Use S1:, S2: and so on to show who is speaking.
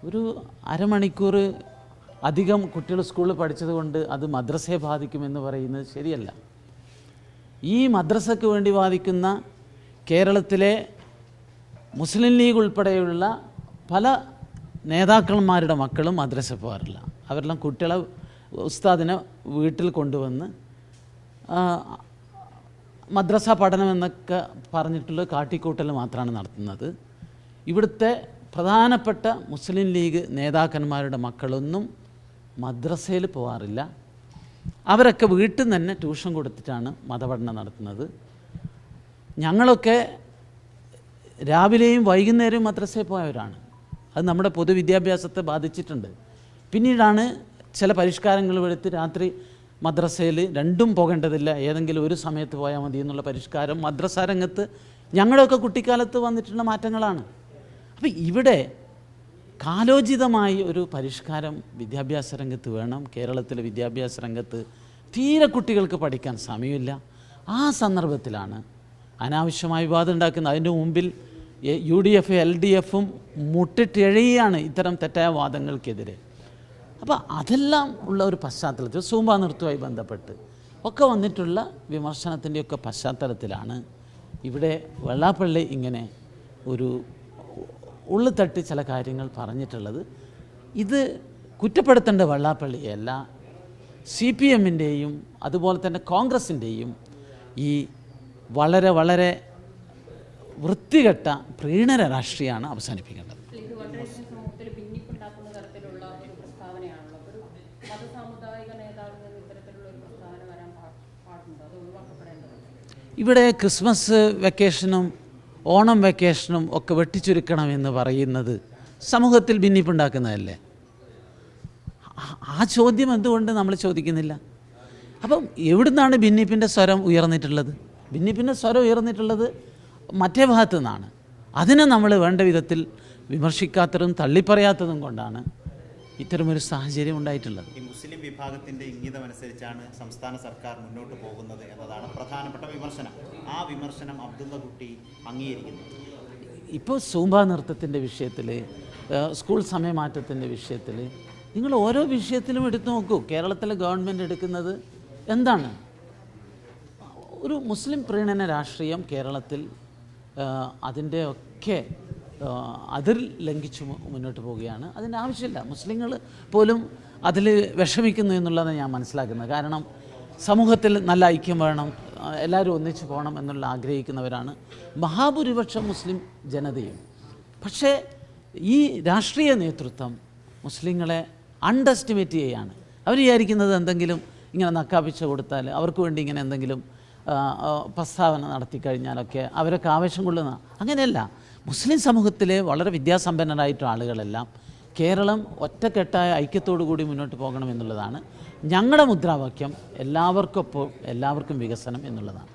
S1: ഒരു അരമണിക്കൂർ അധികം കുട്ടികൾ സ്കൂളിൽ പഠിച്ചതുകൊണ്ട് അത് മദ്രസയെ ബാധിക്കുമെന്ന് പറയുന്നത് ശരിയല്ല. ഈ മദ്രസയ്ക്ക് വേണ്ടി വാദിക്കുന്ന കേരളത്തിലെ മുസ്ലിം ലീഗ് ഉൾപ്പെടെയുള്ള പല നേതാക്കന്മാരുടെ മക്കളും മദ്രസ പോകാറില്ല. അവരെല്ലാം കുട്ടികളെ ഉസ്താദിനെ വീട്ടിൽ കൊണ്ടുവന്ന് മദ്രസ പഠനമെന്നൊക്കെ പറഞ്ഞിട്ടുള്ള കാട്ടിക്കൂട്ടൽ മാത്രമാണ് നടത്തുന്നത്. ഇവിടുത്തെ പ്രധാനപ്പെട്ട മുസ്ലിം ലീഗ് നേതാക്കന്മാരുടെ മക്കളൊന്നും മദ്രസയിൽ പോകാറില്ല. അവരൊക്കെ വീട്ടിൽ നിന്ന് തന്നെ ട്യൂഷൻ കൊടുത്തിട്ടാണ് മതപഠനം നടത്തുന്നത്. ഞങ്ങളൊക്കെ രാവിലെയും വൈകുന്നേരവും മദ്രസയിൽ പോയവരാണ്. അത് നമ്മുടെ പൊതുവിദ്യാഭ്യാസത്തെ ബാധിച്ചിട്ടുണ്ട്. പിന്നീടാണ് ചില പരിഷ്കാരങ്ങൾ വരുത്തി രാത്രി മദ്രസയിൽ രണ്ടും പോകേണ്ടതില്ല, ഏതെങ്കിലും ഒരു സമയത്ത് പോയാൽ മതി എന്നുള്ള പരിഷ്കാരം മദ്രസ രംഗത്ത് ഞങ്ങളുടെയൊക്കെ കുട്ടിക്കാലത്ത് വന്നിട്ടുള്ള മാറ്റങ്ങളാണ്. അപ്പോൾ ഇവിടെ കാലോചിതമായി ഒരു പരിഷ്കാരം വിദ്യാഭ്യാസ രംഗത്ത് വേണം. കേരളത്തിലെ വിദ്യാഭ്യാസ രംഗത്ത് തീരെ കുട്ടികൾക്ക് പഠിക്കാൻ സമയമില്ല. ആ സന്ദർഭത്തിലാണ് അനാവശ്യമായ വിവാദം ഉണ്ടാക്കുന്നത്. അതിൻ്റെ മുമ്പിൽ UDF LDF മുട്ടിട്ടിഴയാണ് ഇത്തരം തെറ്റായ വാദങ്ങൾക്കെതിരെ. അപ്പോൾ അതെല്ലാം ഉള്ള ഒരു പശ്ചാത്തലത്തിൽ സൂംബ നൃത്തവുമായി ബന്ധപ്പെട്ട് ഒക്കെ വന്നിട്ടുള്ള വിമർശനത്തിൻ്റെയൊക്കെ പശ്ചാത്തലത്തിലാണ് ഇവിടെ വെള്ളാപ്പള്ളി ഇങ്ങനെ ഒരു ഉള്ളു തട്ടി ചില കാര്യങ്ങൾ പറഞ്ഞിട്ടുള്ളത്. ഇത് കുറ്റപ്പെടുത്തേണ്ട വെള്ളാപ്പള്ളിയല്ല, CPMൻ്റെയും അതുപോലെ തന്നെ കോൺഗ്രസിൻ്റെയും ഈ വളരെ വളരെ വൃത്തികെട്ട പ്രീണന രാഷ്ട്രീയമാണ് അവസാനിപ്പിക്കേണ്ടത്. ഇവിടെ ക്രിസ്മസ് വെക്കേഷനും ഓണം വെക്കേഷനും ഒക്കെ വെട്ടിച്ചുരുക്കണമെന്ന് പറയുന്നത് സമൂഹത്തിൽ ഭിന്നിപ്പുണ്ടാക്കുന്നതല്ലേ? ആ ചോദ്യം എന്തുകൊണ്ട് നമ്മൾ ചോദിക്കുന്നില്ല? അപ്പം എവിടുന്നാണ് ഭിന്നിപ്പിൻ്റെ സ്വരം ഉയർന്നിട്ടുള്ളത്? ഭിന്നിപ്പിൻ്റെ സ്വരം ഉയർന്നിട്ടുള്ളത് മറ്റേ ഭാഗത്തു നിന്നാണ്. അതിനെ നമ്മൾ വേണ്ട വിധത്തിൽ വിമർശിക്കാത്തതും തള്ളിപ്പറയാത്തതും കൊണ്ടാണ് ഇത്തരമൊരു സാഹചര്യം ഉണ്ടായിട്ടുള്ളത്.
S2: ഈ മുസ്ലിം വിഭാഗത്തിൻ്റെ ഇംഗിതമനുസരിച്ചാണ് സംസ്ഥാന സർക്കാർ മുന്നോട്ട് പോകുന്നത് എന്നതാണ് പ്രധാനപ്പെട്ട വിമർശനം. ആ വിമർശനം അബ്ദുള്ള കുട്ടി അംഗീകരിക്കുന്നു.
S1: ഇപ്പോൾ സൂംബ നൃത്തത്തിൻ്റെ വിഷയത്തിൽ, സ്കൂൾ സമയമാറ്റത്തിൻ്റെ വിഷയത്തിൽ, നിങ്ങൾ ഓരോ വിഷയത്തിലും എടുത്തു നോക്കൂ. കേരളത്തിലെ ഗവൺമെൻറ് എടുക്കുന്നത് എന്താണ്? ഒരു മുസ്ലിം പ്രീണന രാഷ്ട്രീയം കേരളത്തിൽ അതിൻ്റെ ഒക്കെ അതിർ ലംഘിച്ച് മുന്നോട്ട് പോവുകയാണ്. അതിൻ്റെ ആവശ്യമില്ല. മുസ്ലിങ്ങൾ പോലും അതിൽ വിഷമിക്കുന്നു എന്നുള്ളതാണ് ഞാൻ മനസ്സിലാക്കുന്നത്. കാരണം സമൂഹത്തിൽ നല്ല ഐക്യം വേണം, എല്ലാവരും ഒന്നിച്ച് പോകണം എന്നുള്ള ആഗ്രഹിക്കുന്നവരാണ് മഹാഭൂരിപക്ഷം മുസ്ലിം ജനതയും. പക്ഷേ ഈ രാഷ്ട്രീയ നേതൃത്വം മുസ്ലിങ്ങളെ അണ്ടർഎസ്റ്റിമേറ്റ് ചെയ്യുകയാണ്. അവർ വിചാരിക്കുന്നത് എന്തെങ്കിലും ഇങ്ങനെ നക്കാപ്പിച്ച കൊടുത്താൽ, അവർക്ക് വേണ്ടി ഇങ്ങനെ എന്തെങ്കിലും പ്രസ്താവന നടത്തിക്കഴിഞ്ഞാലൊക്കെ അവരൊക്കെ ആവേശം കൊള്ളുന്ന. അങ്ങനെയല്ല. മുസ്ലിം സമൂഹത്തിലെ വളരെ വിദ്യാസമ്പന്നരായിട്ടുള്ള ആളുകളെല്ലാം കേരളം ഒറ്റക്കെട്ടായ ഐക്യത്തോടു കൂടി മുന്നോട്ട് പോകണമെന്നുള്ളതാണ് ഞങ്ങളുടെ മുദ്രാവാക്യം. എല്ലാവർക്കൊപ്പം എല്ലാവർക്കും വികസനം എന്നുള്ളതാണ്.